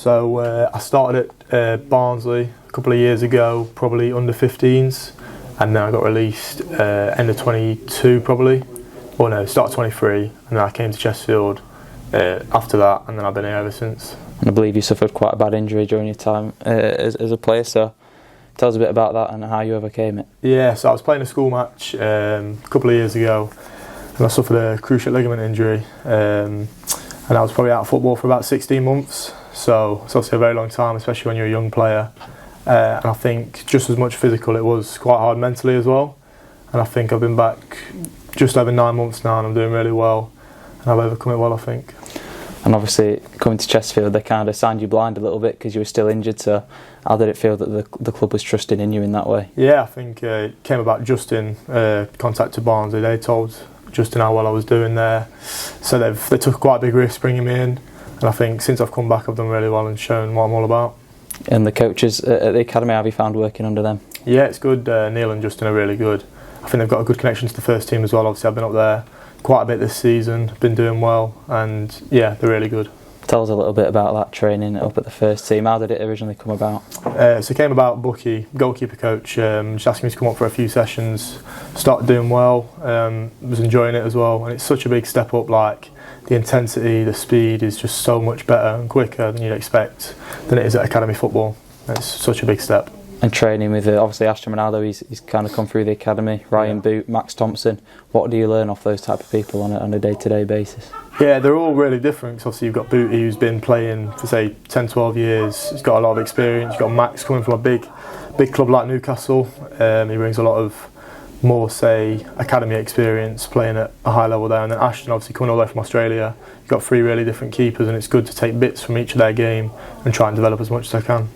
So I started at Barnsley a couple of years ago, probably under 15s, and then I got released end of 22 probably, or no, start of 23, and then I came to Chesterfield after that, and then I've been here ever since. And I believe you suffered quite a bad injury during your time as a player, so tell us a bit about that and how you overcame it. Yeah, so I was playing a school match a couple of years ago, and I suffered a cruciate ligament injury, and I was probably out of football for about 16 months, so it's obviously a very long time, especially when you're a young player. And I think just as much physical, it was quite hard mentally as well. And I think I've been back just over 9 months now, and I'm doing really well, and I've overcome it well, I think. And obviously, coming to Chesterfield, they kind of signed you blind a little bit because you were still injured. So, how did it feel that the club was trusting in you in that way? Yeah, I think it came about Justin contacted Barnsley. They told Justin how well I was doing there, so they took quite a big risk bringing me in. And I think since I've come back, I've done really well and shown what I'm all about. And the coaches at the academy, how have you found working under them? Yeah, it's good. Neil and Justin are really good. I think they've got a good connection to the first team as well. Obviously, I've been up there quite a bit this season, been doing well, and yeah, they're really good. Tell us a little bit about that training up at the first team. How did it originally come about? So it came about Bucky, goalkeeper coach, just asked me to come up for a few sessions. Started doing well, was enjoying it as well, and it's such a big step up. Like the intensity, the speed is just so much better and quicker than you'd expect than it is at academy football. It's such a big step. And training with obviously Ashton Ronaldo, he's kind of come through the academy. Ryan Boot, Max Thompson. What do you learn off those type of people on a day-to-day basis? Yeah, they're all really different. Cause obviously you've got Booty, who's been playing for say 10, 12 years. He's got a lot of experience. You've got Max coming from a big club like Newcastle. He brings a lot of more say academy experience, playing at a high level there. And then Ashton, obviously coming all the way from Australia. You've got 3 really different keepers, and it's good to take bits from each of their game and try and develop as much as I can.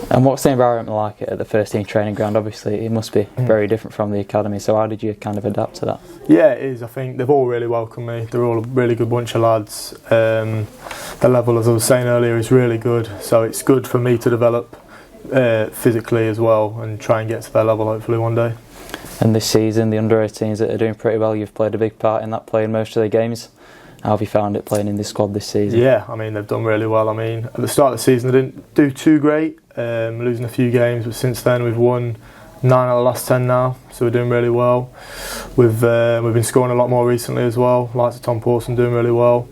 And what's the environment like at the first team training ground? Obviously it must be very different from the academy, so how did you kind of adapt to that? Yeah, it is. I think they've all really welcomed me. They're all a really good bunch of lads. The level, as I was saying earlier, is really good, so it's good for me to develop physically as well and try and get to their level hopefully one day. And this season the under-18s are doing pretty well. You've played a big part in that, playing most of the games. How have you found it playing in this squad this season? Yeah, I mean, they've done really well. I mean, at the start of the season they didn't do too great, losing a few games, but since then we've won 9 out of the last 10 now, so we're doing really well. We've been scoring a lot more recently as well, like Tom Pawson doing really well.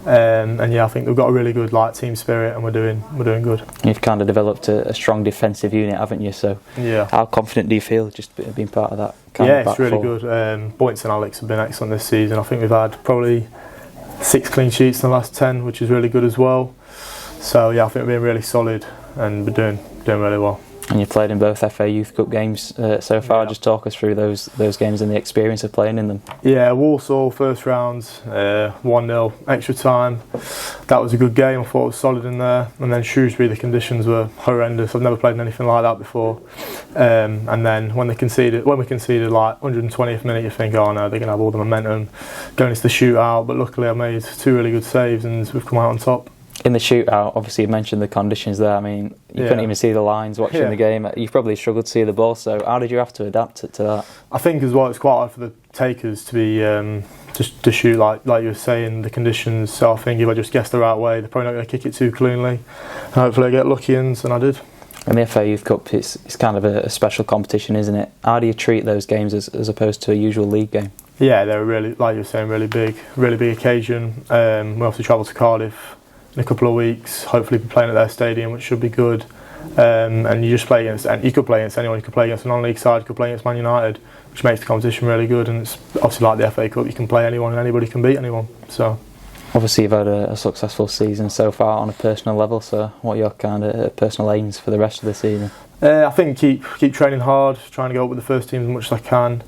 And yeah, I think we've got a really good team spirit, and we're doing good. You've kind of developed a strong defensive unit, haven't you? So yeah, how confident do you feel just being part of that? Yeah, it's really good. Boyce and Alex have been excellent this season. I think we've had probably 6 clean sheets in the last 10, which is really good as well. So yeah, I think we're being really solid, and we're doing really well. And you played in both FA Youth Cup games so far. Yeah. Just talk us through those games and the experience of playing in them. Yeah, Walsall first round, 1-0 extra time. That was a good game. I thought it was solid in there. And then Shrewsbury, the conditions were horrendous. I've never played in anything like that before. And then when we conceded like 120th minute, you think, oh no, they're going to have all the momentum going into the shootout. But luckily I made 2 really good saves and we've come out on top. In the shootout, obviously you mentioned the conditions there. I mean, you couldn't even see the lines watching the game. You probably struggled to see the ball, so how did you have to adapt to that? I think as well it's quite hard for the takers to be to shoot like you were saying, the conditions. So I think if I just guess the right way, they're probably not going to kick it too cleanly, and hopefully I get lucky, and I did. And the FA Youth Cup, it's kind of a special competition, isn't it? How do you treat those games as opposed to a usual league game? Yeah, they're really, like you were saying, really big occasion. We have to travel to Cardiff in a couple of weeks, hopefully be playing at their stadium, which should be good. And you just play against, and you could play against anyone. You could play against a non-league side, you could play against Man United, which makes the competition really good. And it's obviously like the FA Cup, you can play anyone and anybody can beat anyone. So obviously you've had a successful season so far on a personal level, so what are your kind of personal aims for the rest of the season? I think keep training hard, trying to go up with the first team as much as I can,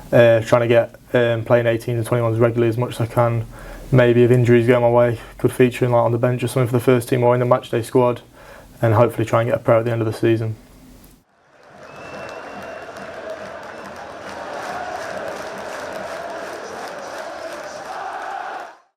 trying to get playing 18s and 21s regularly as much as I can. Maybe if injuries go my way, could feature in on the bench or something for the first team or in the matchday squad, and hopefully try and get a pro at the end of the season.